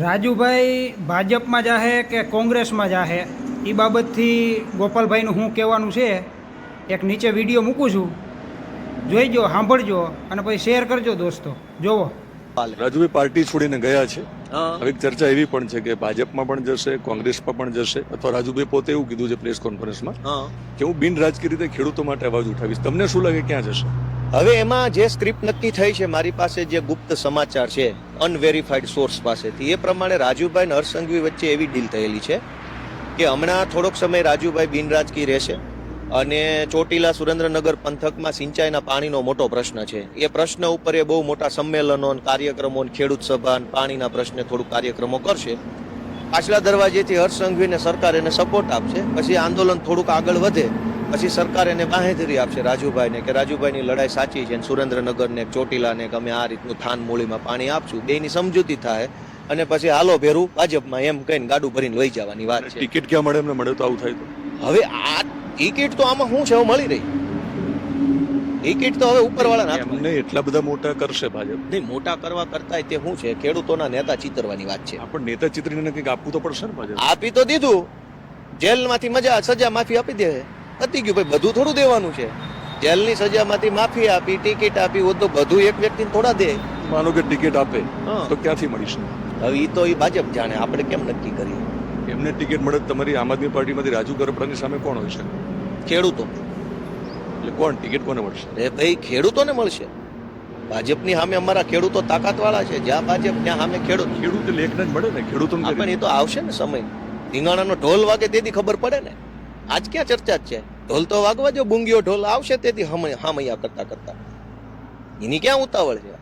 રાજુભાઈ ભાજપમાં જાહે કે કોંગ્રેસમાં જાહે એ બાબતથી ગોપાલભાઈનું શું કહેવાનું છે એક નીચે વિડીયો મૂકું છું, જોઈજો, સાંભળજો અને પછી શેર કરજો દોસ્તો. જોવો. રાજુભાઈ પાર્ટી છોડીને ગયા છે. હવે એક ચર્ચા એવી પણ છે કે ભાજપમાં પણ જશે, કોંગ્રેસમાં પણ જશે, અથવા રાજુભાઈ પોતે એવું કીધું છે પ્રેસ કોન્ફરન્સમાં કે હું બિન રાજકીય રીતે ખેડૂતો માટે અવાજ ઉઠાવીશ. તમને શું લાગે ક્યાં જશે? હવે એમાં જે સ્ક્રિપ્ટ નક્કી થઈ છે, મારી પાસે જે ગુપ્ત સમાચાર છે અનવેરીફાઈડ સોર્સ પાસેથી, એ પ્રમાણે રાજુભાઈ અને હર્ષ સંઘવી વચ્ચે એવી ડીલ થયેલી છે કે હમણાં થોડોક સમય રાજુભાઈ બિન રાજકીય રહેશે અને ચોટીલા સુરેન્દ્રનગર પંથકમાં સિંચાઈના પાણીનો મોટો પ્રશ્ન છે. એ પ્રશ્ન ઉપર એ બહુ મોટા સંમેલનો, કાર્યક્રમો, ખેડૂત સભા, પાણીના પ્રશ્ને થોડું કાર્યક્રમો કરશે. પાછલા દરવાજેથી હર્ષ સંઘવીને સરકાર એને સપોર્ટ આપશે. પછી આંદોલન થોડુંક આગળ વધે પછી સરકાર એને બાંહેધરી આપશે રાજુભાઈને કે રાજુભાઈની લડાઈ સાચી છે, સુરેન્દ્રનગરને, ચોટીલાને કે અમે આ રીતનું થાન મૂળીમાં પાણી આપશું. બેની સમજૂતી થાય અને પછી હાલો ભેરું ભાજપમાં એમ કહીને ગાડું ભરીને લઈ જવાની વાત છે. ટિકિટ ક્યાં મળે? એમને મળે તો આવું થાય તો હવે આ ટિકિટ તો આમાં શું છે, હવે મળી રહી ટિકિટ તો હવે ઉપરવાળાના એમને એટલા બધા મોટા કરશે ભાજપ. નહીં, મોટા કરવા કરતા તે શું છે, ખેડૂતોના નેતા ચિતરવાની વાત છે. પણ નેતા ચિત્રીને કંઈક આપવું તો પડશે ને ભાજપ. આપી તો દીધું, જેલમાંથી સજા માફી આપી દે, પતી ગયું ભાઈ. બધું થોડું દેવાનું છે. જેલની સજામાંથી માફી આપી, ટિકિટ આપી, તો બધું એક વ્યક્તિને થોડા દે. માનો કે ટિકિટ આપે તો ક્યાંથી મળીશ? હવે એ તો એ ભાજપ જાણે, આપણે કેમ નક્કી કરીએ? એમને ટિકિટ મળે તમારી આમ આદમી પાર્ટીમાંથી રાજુ ગરબડાની સામે કોણ હોય છે? ખેડૂતો. એટલે કોણ ટિકિટ કોને મળશે? અરે ભાઈ, ખેડૂતોને મળશે. ભાજપની સામે અમારા ખેડૂતો તાકાતવાળા છે. જ્યાં ભાજપ ત્યાં સામે ખેડૂત લેખને જ મળે ને, ખેડૂતો પણ એ તો આવશે ને સમય. ધીંગાણાનો ઢોલ વાગે તેથી ખબર પડે ને. આજ ક્યાં ચર્ચા જ છે? ઢોલ તો વાગવા જો, બુંગીઓ ઢોલ આવશે તેથી હામૈયા કરતા એની ક્યાં ઉતાવળ છે?